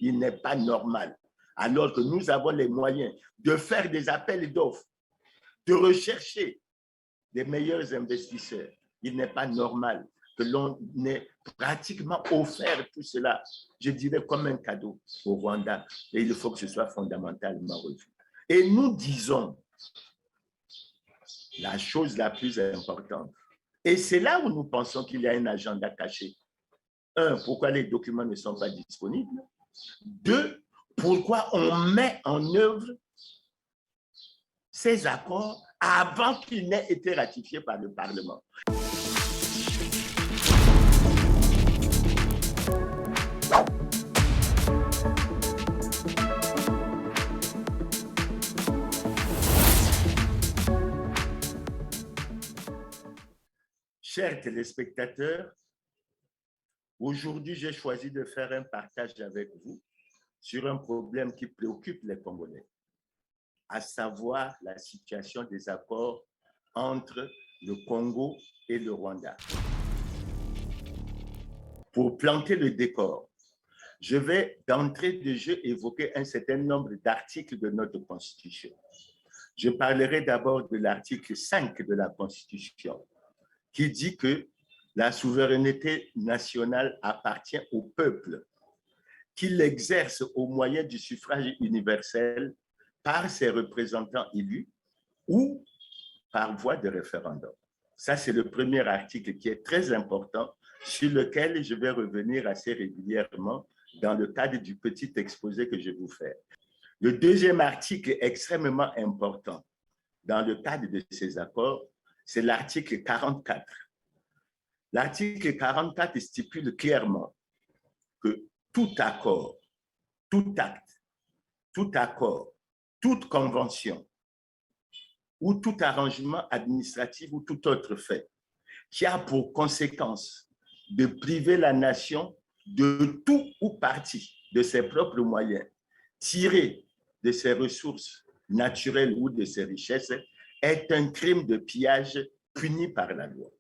il n'est pas normal, alors que nous avons les moyens de faire des appels d'offres, de rechercher les meilleurs investisseurs. Il n'est pas normal que l'on ait pratiquement offert tout cela, je dirais comme un cadeau au Rwanda. Et il faut que ce soit fondamentalement revu. Et nous disons la chose la plus importante. Et c'est là où nous pensons qu'il y a un agenda caché. Un, pourquoi les documents ne sont pas disponibles? Deux, pourquoi on met en œuvre ces accords avant qu'ils n'aient été ratifiés par le Parlement. Chers téléspectateurs, aujourd'hui, j'ai choisi de faire un partage avec vous sur un problème qui préoccupe les Congolais, à savoir la situation des accords entre le Congo et le Rwanda. Pour planter le décor, je vais d'entrée de jeu évoquer un certain nombre d'articles de notre Constitution. Je parlerai d'abord de l'article 5 de la Constitution, qui dit que la souveraineté nationale appartient au peuple, qu'il l'exerce au moyen du suffrage universel par ses représentants élus ou par voie de référendum. Ça, c'est le premier article qui est très important, sur lequel je vais revenir assez régulièrement dans le cadre du petit exposé que je vais vous faire. Le deuxième article extrêmement important dans le cadre de ces accords, c'est l'article 44. L'article 44 stipule clairement que tout accord, tout acte, tout accord, toute convention ou tout arrangement administratif ou tout autre fait qui a pour conséquence de priver la nation de tout ou partie de ses propres moyens, tirés de ses ressources naturelles ou de ses richesses, est un crime de pillage puni par la loi.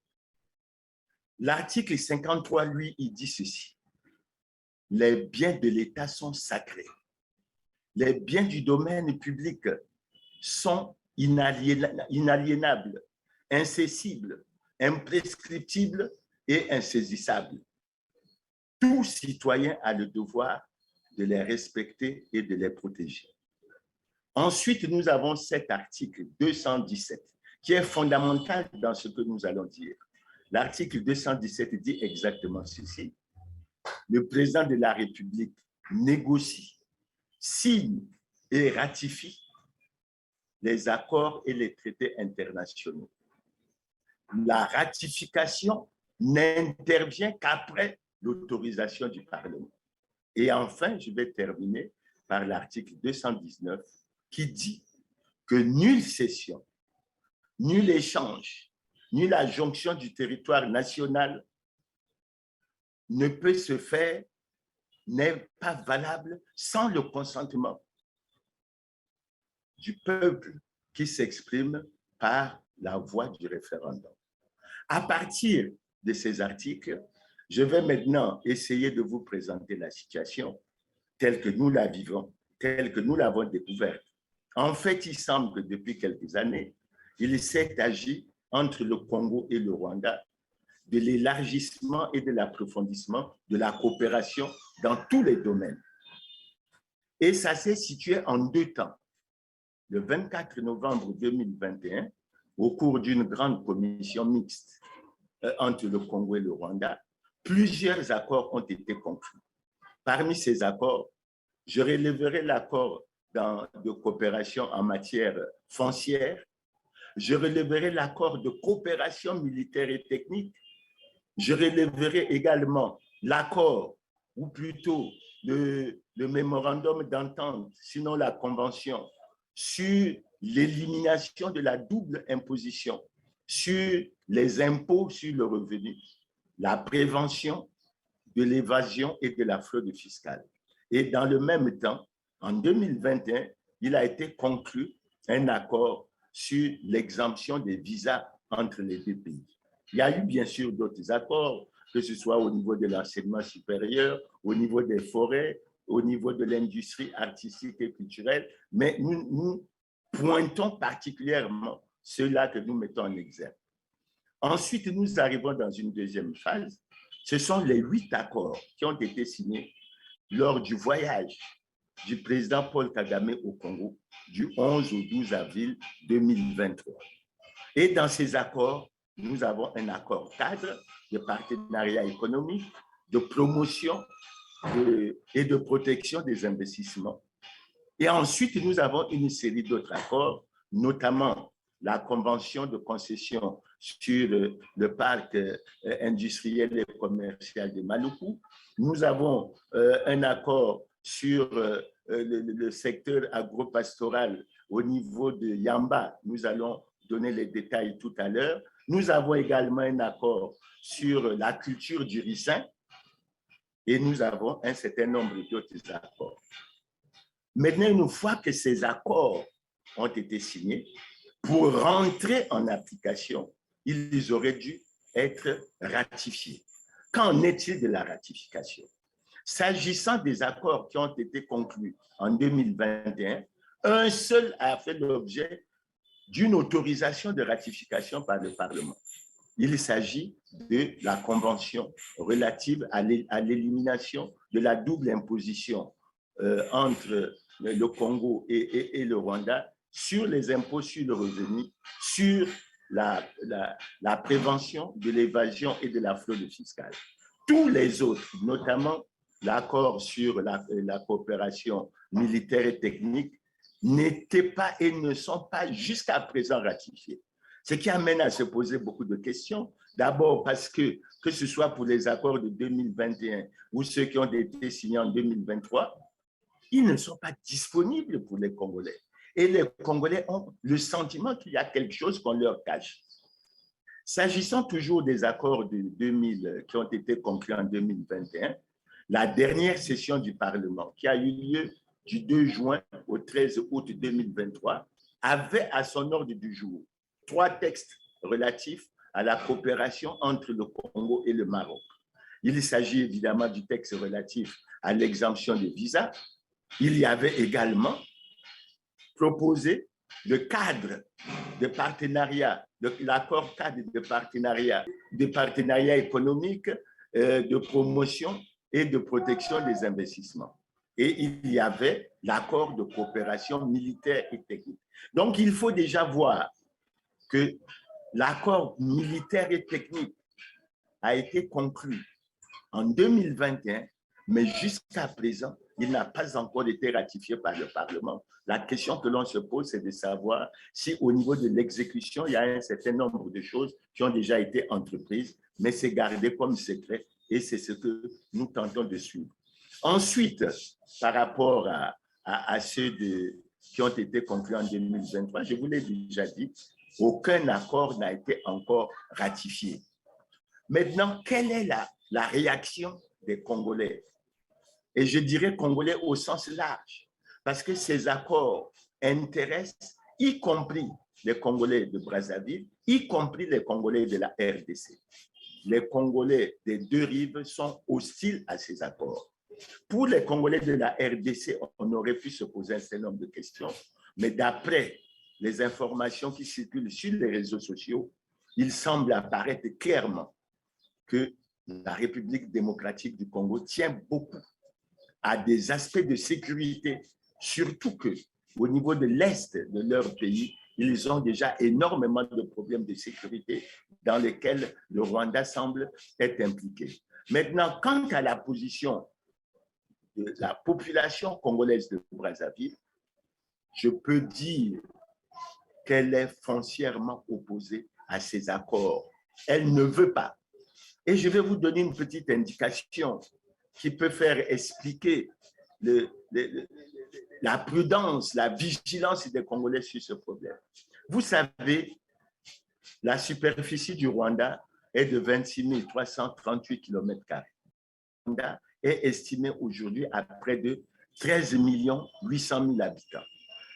L'article 53, lui, il dit ceci. Les biens de l'État sont sacrés. Les biens du domaine public sont inaliénables, incessibles, imprescriptibles et insaisissables. Tout citoyen a le devoir de les respecter et de les protéger. Ensuite, nous avons cet article 217 qui est fondamental dans ce que nous allons dire. L'article 217 dit exactement ceci. Le président de la République négocie, signe et ratifie les accords et les traités internationaux. La ratification n'intervient qu'après l'autorisation du Parlement. Et enfin, je vais terminer par l'article 219 qui dit que nulle cession, nul échange, ni la jonction du territoire national ne peut se faire, n'est pas valable sans le consentement du peuple qui s'exprime par la voie du référendum. À partir de ces articles, je vais maintenant essayer de vous présenter la situation telle que nous la vivons, telle que nous l'avons découverte. En fait, il semble que depuis quelques années, il s'est agi entre le Congo et le Rwanda de l'élargissement et de l'approfondissement de la coopération dans tous les domaines. Et ça s'est situé en deux temps. Le 24 novembre 2021, au cours d'une grande commission mixte entre le Congo et le Rwanda, plusieurs accords ont été conclus. Parmi ces accords, je relèverai l'accord de coopération en matière foncière, je relèverai l'accord de coopération militaire et technique, je relèverai également l'accord, ou plutôt le mémorandum d'entente, sinon la convention, sur l'élimination de la double imposition, sur les impôts sur le revenu, la prévention de l'évasion et de la fraude fiscale. Et dans le même temps, en 2021, il a été conclu un accord sur l'exemption des visas entre les deux pays. Il y a eu bien sûr d'autres accords, que ce soit au niveau de l'enseignement supérieur, au niveau des forêts, au niveau de l'industrie artistique et culturelle, mais nous pointons particulièrement ceux-là que nous mettons en exergue. Ensuite, nous arrivons dans une deuxième phase. Ce sont les 8 accords qui ont été signés lors du voyage du président Paul Kagame au Congo du 11 au 12 avril 2023. Et dans ces accords, nous avons un accord cadre de partenariat économique, de promotion et de protection des investissements. Et ensuite, nous avons une série d'autres accords, notamment la convention de concession sur le parc industriel et commercial de Maluku. Nous avons un accord sur le secteur agropastoral au niveau de Yamba. Nous allons donner les détails tout à l'heure. Nous avons également un accord sur la culture du ricin et nous avons un certain nombre d'autres accords. Maintenant, une fois que ces accords ont été signés, pour rentrer en application, ils auraient dû être ratifiés. Qu'en est-il de la ratification? S'agissant des accords qui ont été conclus en 2021, un seul a fait l'objet d'une autorisation de ratification par le Parlement. Il s'agit de la Convention relative à l'élimination de la double imposition entre le Congo et le Rwanda sur les impôts sur le revenu, sur la prévention de l'évasion et de la fraude fiscale. Tous les autres, notamment l'accord sur la coopération militaire et technique, n'étaient pas et ne sont pas jusqu'à présent ratifiés. Ce qui amène à se poser beaucoup de questions. D'abord parce que ce soit pour les accords de 2021 ou ceux qui ont été signés en 2023, ils ne sont pas disponibles pour les Congolais. Et les Congolais ont le sentiment qu'il y a quelque chose qu'on leur cache. S'agissant toujours des accords de 2000 qui ont été conclus en 2021, la dernière session du Parlement, qui a eu lieu du 2 juin au 13 août 2023, avait à son ordre du jour 3 textes relatifs à la coopération entre le Congo et le Maroc. Il s'agit évidemment du texte relatif à l'exemption des visas. Il y avait également proposé le cadre de partenariat, l'accord cadre de partenariat économique, de promotion et de protection des investissements. Et il y avait l'accord de coopération militaire et technique. Donc, il faut déjà voir que l'accord militaire et technique a été conclu en 2021, mais jusqu'à présent, il n'a pas encore été ratifié par le Parlement. La question que l'on se pose, c'est de savoir si au niveau de l'exécution, il y a un certain nombre de choses qui ont déjà été entreprises, mais c'est gardé comme secret et c'est ce que nous tentons de suivre. Ensuite, par rapport à ceux qui ont été conclus en 2023, je vous l'ai déjà dit, aucun accord n'a été encore ratifié. Maintenant, quelle est la réaction des Congolais? Et je dirais Congolais au sens large, parce que ces accords intéressent y compris les Congolais de Brazzaville, y compris les Congolais de la RDC. Les Congolais des deux rives sont hostiles à ces accords. Pour les Congolais de la RDC, on aurait pu se poser un certain nombre de questions, mais d'après les informations qui circulent sur les réseaux sociaux, il semble apparaître clairement que la République démocratique du Congo tient beaucoup à des aspects de sécurité, surtout qu'au niveau de l'Est de leur pays, ils ont déjà énormément de problèmes de sécurité dans lesquels le Rwanda semble être impliqué. Maintenant, quant à la position de la population congolaise de Brazzaville, je peux dire qu'elle est foncièrement opposée à ces accords. Elle ne veut pas. Et je vais vous donner une petite indication qui peut faire expliquer la prudence, la vigilance des Congolais sur ce problème. Vous savez, la superficie du Rwanda est de 26 338 km². Le Rwanda est estimé aujourd'hui à près de 13 800 000 habitants.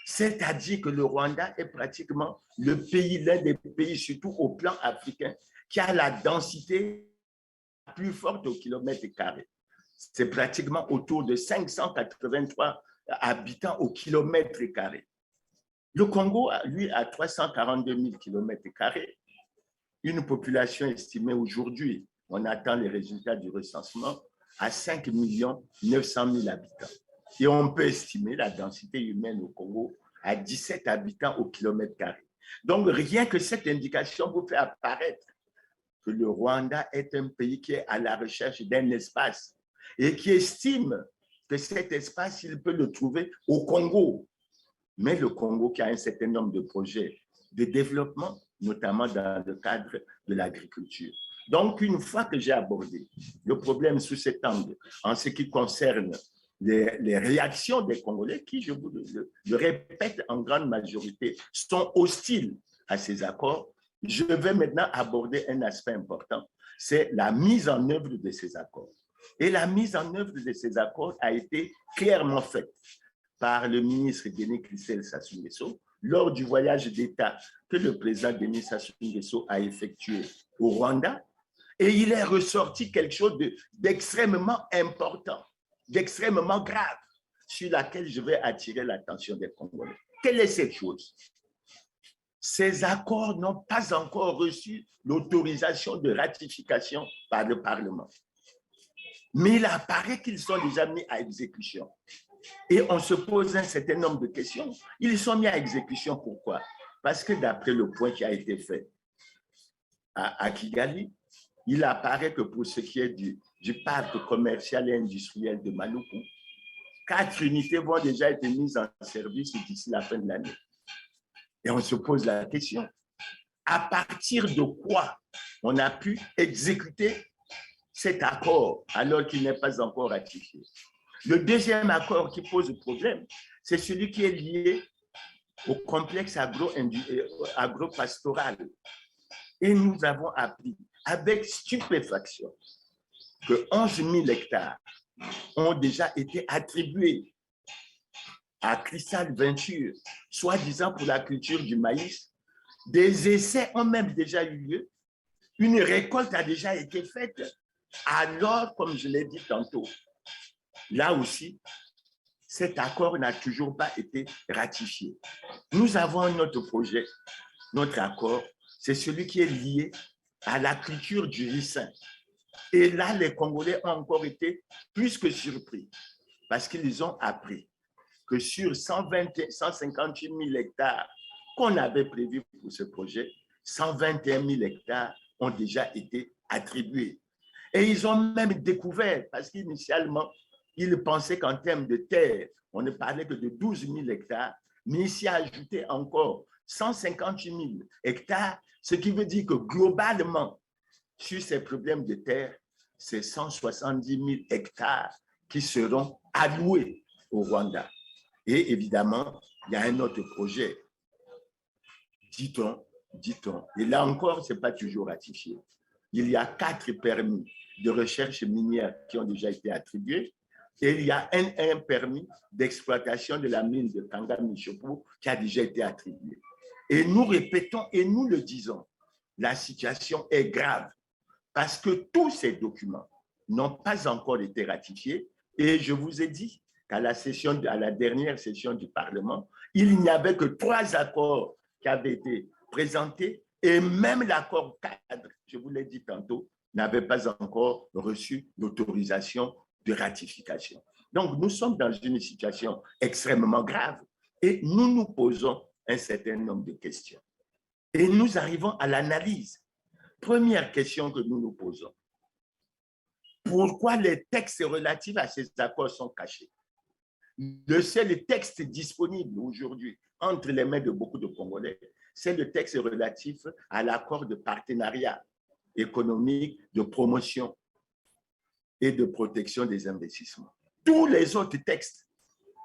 C'est-à-dire que le Rwanda est pratiquement le pays, l'un des pays, surtout au plan africain, qui a la densité la plus forte au kilomètre carré. c'est pratiquement autour de 583 habitants au kilomètre carré. Le Congo, lui, a 342 000 kilomètres carrés, une population estimée aujourd'hui, on attend les résultats du recensement, à 5 900 000 habitants. Et on peut estimer la densité humaine au Congo à 17 habitants au kilomètre carré. Donc, rien que cette indication vous fait apparaître que le Rwanda est un pays qui est à la recherche d'un espace et qui estime que cet espace, il peut le trouver au Congo. Mais le Congo qui a un certain nombre de projets de développement, notamment dans le cadre de l'agriculture. Donc, une fois que j'ai abordé le problème sous cet angle, en ce qui concerne les réactions des Congolais, qui, je vous le répète, en grande majorité, sont hostiles à ces accords, je vais maintenant aborder un aspect important, c'est la mise en œuvre de ces accords. Et la mise en œuvre de ces accords a été clairement faite par le ministre Denis Christel Sassou Nguesso lors du voyage d'État que le président Denis Sassou Nguesso a effectué au Rwanda. Et il est ressorti quelque chose d'extrêmement important, d'extrêmement grave, sur laquelle je vais attirer l'attention des Congolais. Quelle est cette chose? Ces accords n'ont pas encore reçu l'autorisation de ratification par le Parlement. Mais il apparaît qu'ils sont déjà mis à exécution. Et on se pose un certain nombre de questions. Ils sont mis à exécution, pourquoi? Parce que d'après le point qui a été fait à Kigali, il apparaît que pour ce qui est du parc commercial et industriel de Maluku, 4 unités vont déjà être mises en service d'ici la fin de l'année. Et on se pose la question, à partir de quoi on a pu exécuter cet accord alors qu'il n'est pas encore ratifié? Le deuxième accord qui pose problème, c'est celui qui est lié au complexe agro-pastoral. Et nous avons appris avec stupéfaction que 11 000 hectares ont déjà été attribués à Crystal Venture, soi-disant pour la culture du maïs. Des essais ont même déjà eu lieu. Une récolte a déjà été faite. Alors, comme je l'ai dit tantôt, là aussi, cet accord n'a toujours pas été ratifié. Nous avons notre projet, notre accord, c'est celui qui est lié à la culture du ricin. Et là, les Congolais ont encore été plus que surpris parce qu'ils ont appris que sur 158 000 hectares qu'on avait prévus pour ce projet, 121 000 hectares ont déjà été attribués. Et ils ont même découvert, parce qu'initialement, ils pensaient qu'en termes de terre, on ne parlait que de 12 000 hectares, mais ici ajouté encore 158 000 hectares, ce qui veut dire que globalement, sur ces problèmes de terre, c'est 170 000 hectares qui seront alloués au Rwanda. Et évidemment, il y a un autre projet, dit-on, et là encore, ce n'est pas toujours ratifié. Il y a 4 permis de recherche minière qui ont déjà été attribués et il y a un permis d'exploitation de la mine de Kanga-Michopo qui a déjà été attribué. Et nous répétons et nous le disons, la situation est grave parce que tous ces documents n'ont pas encore été ratifiés et je vous ai dit qu'à la dernière session du Parlement, il n'y avait que 3 accords qui avaient été présentés et même l'accord cadre, je vous l'ai dit tantôt, n'avait pas encore reçu l'autorisation de ratification. Donc, nous sommes dans une situation extrêmement grave et nous nous posons un certain nombre de questions. Et nous arrivons à l'analyse. Première question que nous nous posons. Pourquoi les textes relatifs à ces accords sont cachés? Le seul texte disponible aujourd'hui entre les mains de beaucoup de Congolais, c'est le texte relatif à l'accord de partenariat économique, de promotion et de protection des investissements. Tous les autres textes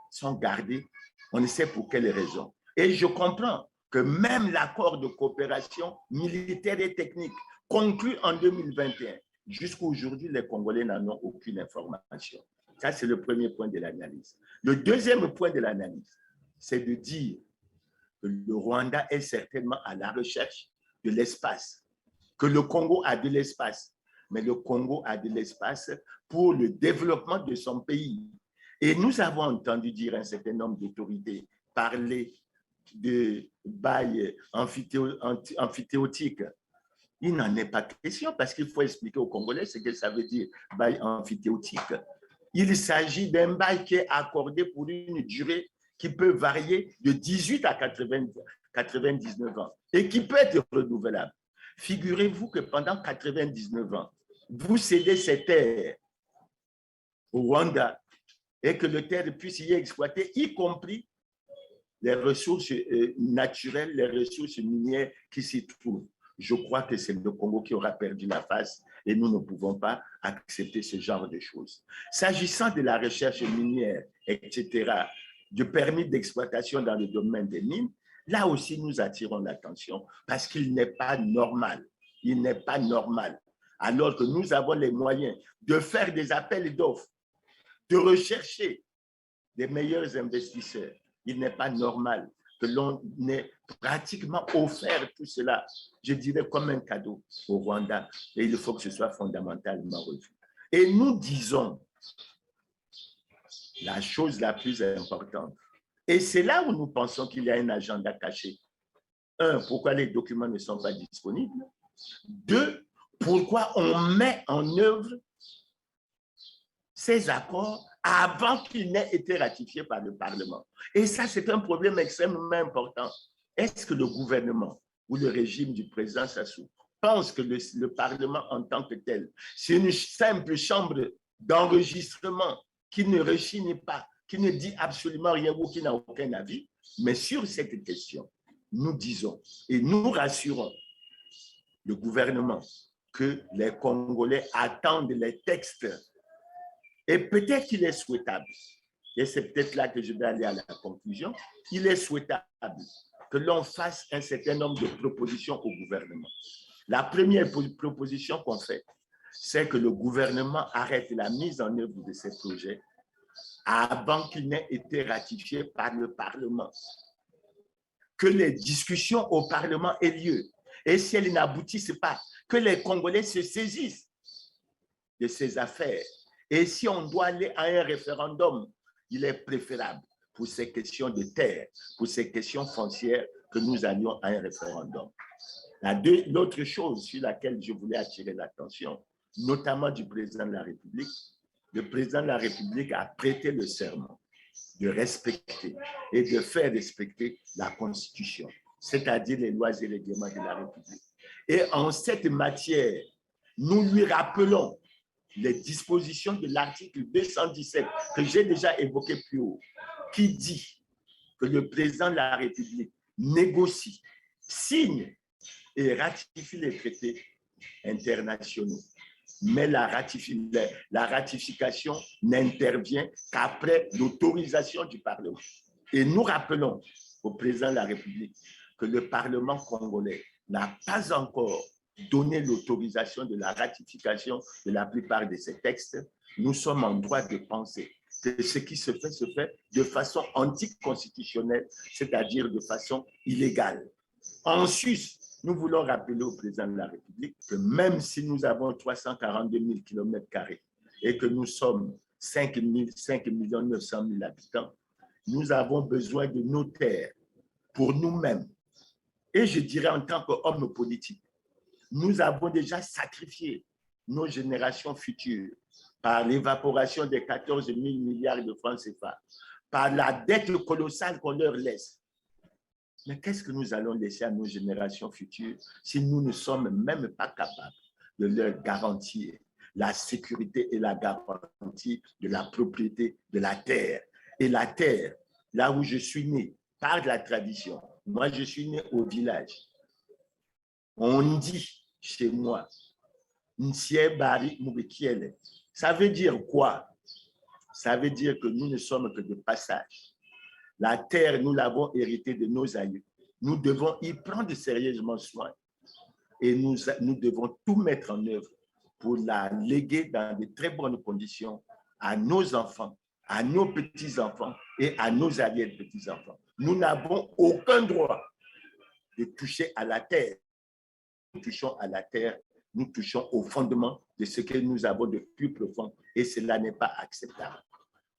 sont gardés, on ne sait pour quelles raisons. Et je comprends que même l'accord de coopération militaire et technique conclu en 2021, jusqu'à aujourd'hui, les Congolais n'en ont aucune information. Ça, c'est le premier point de l'analyse. Le deuxième point de l'analyse, c'est de dire que le Rwanda est certainement à la recherche de l'espace, que le Congo a de l'espace. mais le Congo a de l'espace pour le développement de son pays. Et nous avons entendu dire un certain nombre d'autorités parler de bail amphithéotique. Il n'en est pas question parce qu'il faut expliquer aux Congolais ce que ça veut dire, bail amphithéotique. Il s'agit d'un bail qui est accordé pour une durée qui peut varier de 18 à 99 ans et qui peut être renouvelable. Figurez-vous que pendant 99 ans, vous cédez ces terres au Rwanda et que le terre puisse y exploiter, y compris les ressources naturelles, les ressources minières qui s'y trouvent. Je crois que c'est le Congo qui aura perdu la face et nous ne pouvons pas accepter ce genre de choses. S'agissant de la recherche minière, etc., de permis d'exploitation dans le domaine des mines, là aussi nous attirons l'attention parce qu'il n'est pas normal. Il n'est pas normal, alors que nous avons les moyens de faire des appels d'offres, de rechercher les meilleurs investisseurs. Il n'est pas normal que l'on ait pratiquement offert tout cela, je dirais comme un cadeau au Rwanda, et il faut que ce soit fondamentalement revu. Et nous disons la chose la plus importante, et c'est là où nous pensons qu'il y a un agenda caché. Un, pourquoi les documents ne sont pas disponibles? Deux, pourquoi on met en œuvre ces accords avant qu'ils n'aient été ratifiés par le Parlement. Et ça, c'est un problème extrêmement important. Est-ce que le gouvernement ou le régime du président Sassou pense que le Parlement en tant que tel, c'est une simple chambre d'enregistrement qui ne rechigne pas, qui ne dit absolument rien ou qui n'a aucun avis? Mais sur cette question, nous disons et nous rassurons le gouvernement que les Congolais attendent les textes. Et peut-être qu'il est souhaitable, et c'est peut-être là que je vais aller à la conclusion, il est souhaitable que l'on fasse un certain nombre de propositions au gouvernement. La première proposition qu'on fait, c'est que le gouvernement arrête la mise en œuvre de ces projets avant qu'ils n'aient été ratifiés par le Parlement. Que les discussions au Parlement aient lieu. Et si elles n'aboutissent pas, que les Congolais se saisissent de ces affaires. Et si on doit aller à un référendum, il est préférable pour ces questions de terre, pour ces questions foncières, que nous allions à un référendum. L'autre chose sur laquelle je voulais attirer l'attention, notamment du président de la République, le président de la République a prêté le serment de respecter et de faire respecter la Constitution, c'est-à-dire les lois et règlements de la République. Et en cette matière, nous lui rappelons les dispositions de l'article 217 que j'ai déjà évoqué plus haut, qui dit que le président de la République négocie, signe et ratifie les traités internationaux. Mais la ratification n'intervient qu'après l'autorisation du Parlement. Et nous rappelons au président de la République que le Parlement congolais n'a pas encore donné l'autorisation de la ratification de la plupart de ces textes. Nous sommes en droit de penser que ce qui se fait de façon anticonstitutionnelle, c'est-à-dire de façon illégale. En Suisse, nous voulons rappeler au président de la République que même si nous avons 342 000 km² et que nous sommes 5 900 000 habitants, nous avons besoin de nos terres pour nous-mêmes. Et je dirais en tant qu'homme politique, nous avons déjà sacrifié nos générations futures par l'évaporation des 14 000 milliards de francs CFA, par la dette colossale qu'on leur laisse. Mais qu'est-ce que nous allons laisser à nos générations futures si nous ne sommes même pas capables de leur garantir la sécurité et la garantie de la propriété de la terre? Et la terre, là où je suis né, par la tradition, moi je suis né au village, on dit chez moi, ça veut dire quoi? Ça veut dire que nous ne sommes que de passage. La terre, nous l'avons héritée de nos aïeux. Nous devons y prendre sérieusement soin. Et nous devons tout mettre en œuvre pour la léguer dans de très bonnes conditions à nos enfants, à nos petits-enfants et à nos arrière-petits-enfants. Nous n'avons aucun droit de toucher à la terre. Nous touchons à la terre nous touchons au fondement de ce que nous avons de plus profond et cela n'est pas acceptable.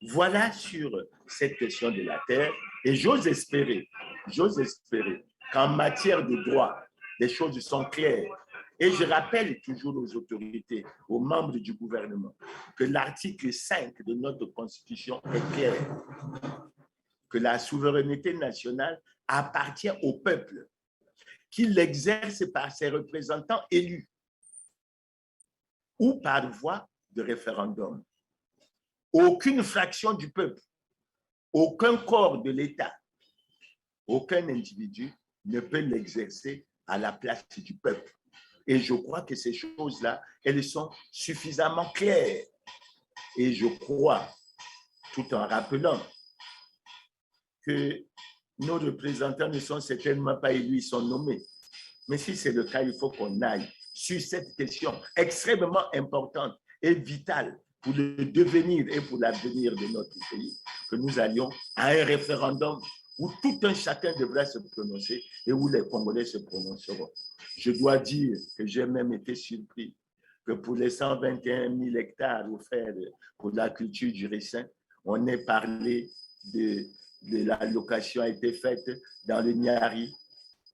Voilà sur cette question de la terre et j'ose espérer qu'en matière de droit, les choses sont claires. Et je rappelle toujours aux autorités, aux membres du gouvernement, que l'article 5 de notre Constitution est clair, que la souveraineté nationale appartient au peuple, qu'il l'exerce par ses représentants élus ou par voie de référendum. Aucune fraction du peuple, aucun corps de l'État, aucun individu ne peut l'exercer à la place du peuple. Et je crois que ces choses-là, elles sont suffisamment claires. Et je crois, tout en rappelant que nos représentants ne sont certainement pas élus, ils sont nommés. Mais si c'est le cas, il faut qu'on aille sur cette question extrêmement importante et vitale pour le devenir et pour l'avenir de notre pays, que nous allions à un référendum où tout un chacun devrait se prononcer et où les Congolais se prononceront. Je dois dire que j'ai même été surpris que pour les 121 000 hectares offerts pour la culture du ricin, on ait parlé de l'allocation a été faite dans le Niari,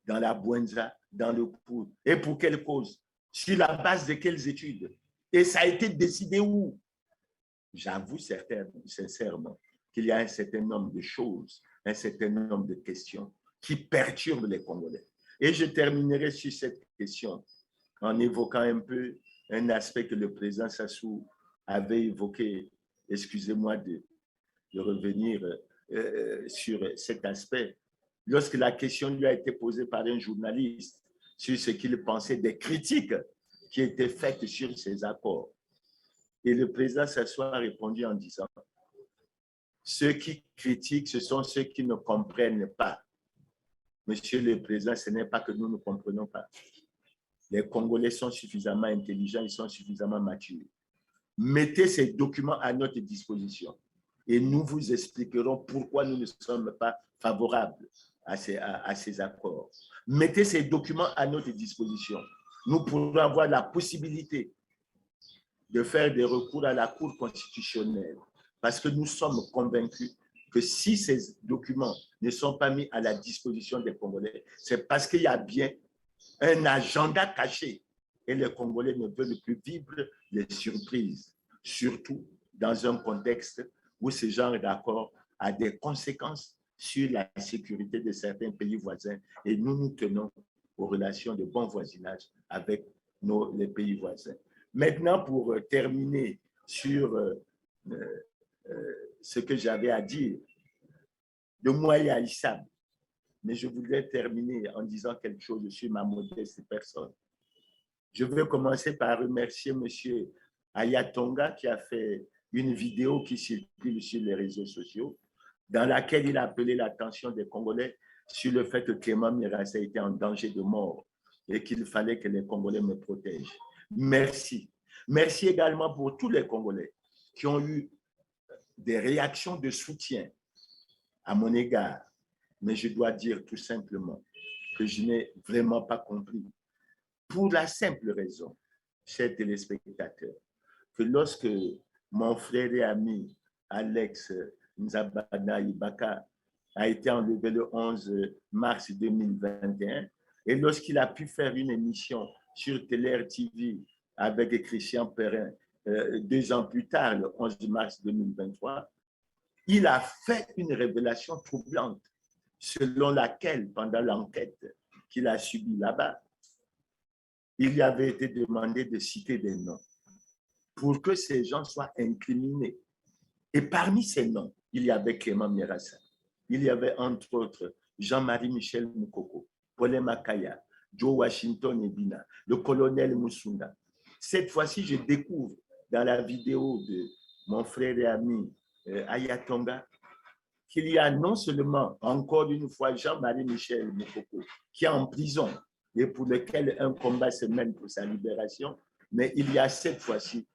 dans la Bouenza, dans le Poud. Et pour quelle cause? Sur la base de quelles études? Et ça a été décidé où? J'avoue sincèrement qu'il y a un certain nombre de choses, un certain nombre de questions qui perturbent les Congolais. Et je terminerai sur cette question en évoquant un peu un aspect que le président Sassou avait évoqué. Excusez-moi de revenir sur cet aspect. Lorsque la question lui a été posée par un journaliste sur ce qu'il pensait des critiques qui étaient faites sur ces accords, et le président Sassou a répondu en disant « Ceux qui critiquent, ce sont ceux qui ne comprennent pas. » Monsieur le Président, ce n'est pas que nous ne comprenons pas. Les Congolais sont suffisamment intelligents, ils sont suffisamment matures. Mettez ces documents à notre disposition et nous vous expliquerons pourquoi nous ne sommes pas favorables à ces accords. Mettez ces documents à notre disposition. Nous pourrons avoir la possibilité de faire des recours à la Cour constitutionnelle parce que nous sommes convaincus que si ces documents ne sont pas mis à la disposition des Congolais, c'est parce qu'il y a bien un agenda caché et les Congolais ne veulent plus vivre les surprises, surtout dans un contexte où ce genre d'accord a des conséquences sur la sécurité de certains pays voisins et nous nous tenons aux relations de bon voisinage avec les pays voisins. Maintenant, pour terminer sur ce que j'avais à dire, de moi et Aïssab, mais je voudrais terminer en disant quelque chose sur ma modeste personne. Je veux commencer par remercier M. Ayatonga qui a fait une vidéo qui circule sur les réseaux sociaux dans laquelle il a appelé l'attention des Congolais sur le fait que Clément Mirassa était en danger de mort et qu'il fallait que les Congolais me protègent. Merci. Merci également pour tous les Congolais qui ont eu des réactions de soutien à mon égard. Mais je dois dire tout simplement que je n'ai vraiment pas compris. Pour la simple raison, chers téléspectateurs, que lorsque mon frère et ami Alex Nzabana Ibaka a été enlevé le 11 mars 2021, et lorsqu'il a pu faire une émission sur Télé TV avec Christian Perrin 2 ans plus tard, le 11 mars 2023, il a fait une révélation troublante selon laquelle, pendant l'enquête qu'il a subie là-bas, il lui avait été demandé de citer des noms pour que ces gens soient incriminés. Et parmi ces noms, il y avait Clément Mirassa, il y avait entre autres Jean-Marie Michel Moukoko, Paulin Makaya, Joe Washington Ebina, le colonel Moussunda. Cette fois-ci, je découvre dans la vidéo de mon frère et ami Ayatonga qu'il y a non seulement, encore une fois, Jean-Marie Michel Moukoko, qui est en prison et pour lequel un combat se mène pour sa libération, mais il y a cette fois-ci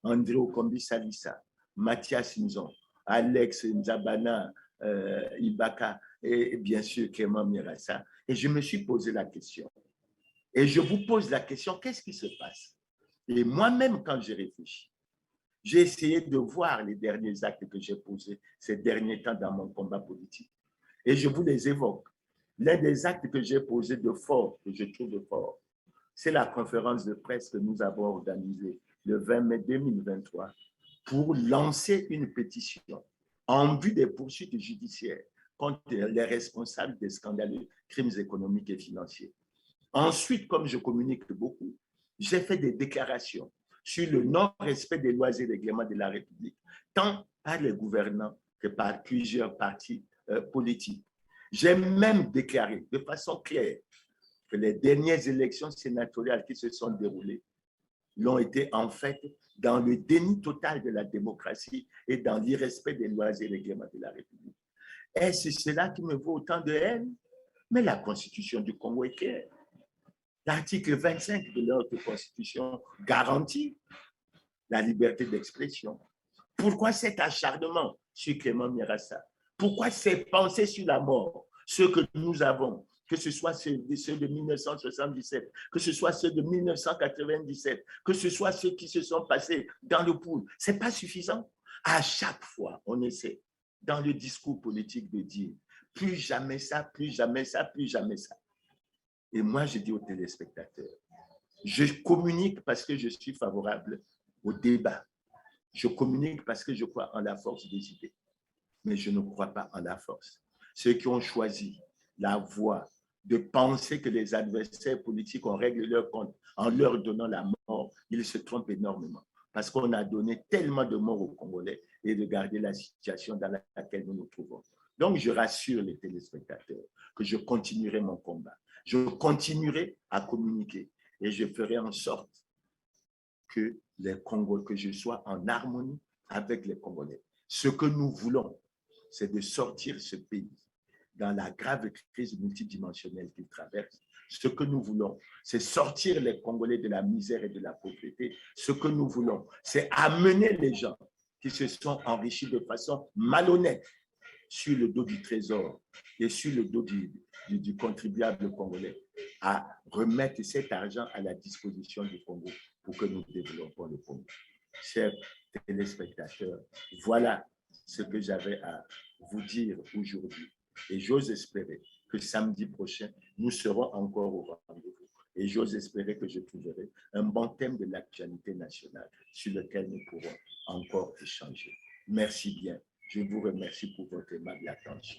André Okombi Salissa, Mathias Nzon, Alex Nzabana Ibaka et bien sûr Clément Mirassa. Et je me suis posé la question, Et je vous pose la question, qu'est-ce qui se passe? Et moi-même, quand j'ai réfléchi, j'ai essayé de voir les derniers actes que j'ai posés ces derniers temps dans mon combat politique. Et je vous les évoque. L'un des actes que j'ai posé de fort, que je trouve fort, c'est la conférence de presse que nous avons organisée le 20 mai 2023 pour lancer une pétition en vue des poursuites judiciaires contre les responsables des scandaleux crimes économiques et financiers. Ensuite, comme je communique beaucoup, j'ai fait des déclarations sur le non-respect des lois et règlements de la République, tant par les gouvernants que par plusieurs partis politiques. J'ai même déclaré de façon claire que les dernières élections sénatoriales qui se sont déroulées l'ont été en fait dans le déni total de la démocratie et dans l'irrespect des lois et règlements de la République. Est-ce cela qui me vaut autant de haine? Mais la Constitution du Congo est claire. L'article 25 de notre Constitution garantit la liberté d'expression. Pourquoi cet acharnement sur Clément Mirassa? Pourquoi ces pensées sur la mort? Ceux que nous avons, que ce soit ceux de 1977, que ce soit ceux de 1997, que ce soit ceux qui se sont passés dans le pool, ce n'est pas suffisant. À chaque fois, on essaie, dans le discours politique, de dire plus jamais ça, plus jamais ça, plus jamais ça. Et moi, je dis aux téléspectateurs, je communique parce que je suis favorable au débat. Je communique parce que je crois en la force des idées. Mais je ne crois pas en la force. Ceux qui ont choisi la voie de penser que les adversaires politiques ont réglé leur compte en leur donnant la mort, ils se trompent énormément. Parce qu'on a donné tellement de morts aux Congolais et de garder la situation dans laquelle nous nous trouvons. Donc, je rassure les téléspectateurs que je continuerai mon combat. Je continuerai à communiquer et je ferai en sorte que je sois en harmonie avec les Congolais. Ce que nous voulons, c'est de sortir ce pays dans la grave crise multidimensionnelle qu'il traverse. Ce que nous voulons, c'est sortir les Congolais de la misère et de la pauvreté. Ce que nous voulons, c'est amener les gens qui se sont enrichis de façon malhonnête sur le dos du trésor et sur le dos du contribuable congolais à remettre cet argent à la disposition du Congo pour que nous développons le Congo. Chers téléspectateurs, voilà ce que j'avais à vous dire aujourd'hui. Et j'ose espérer que samedi prochain, nous serons encore au rendez-vous. Et j'ose espérer que je trouverai un bon thème de l'actualité nationale sur lequel nous pourrons encore échanger. Merci bien. Je vous remercie pour votre aimable attention.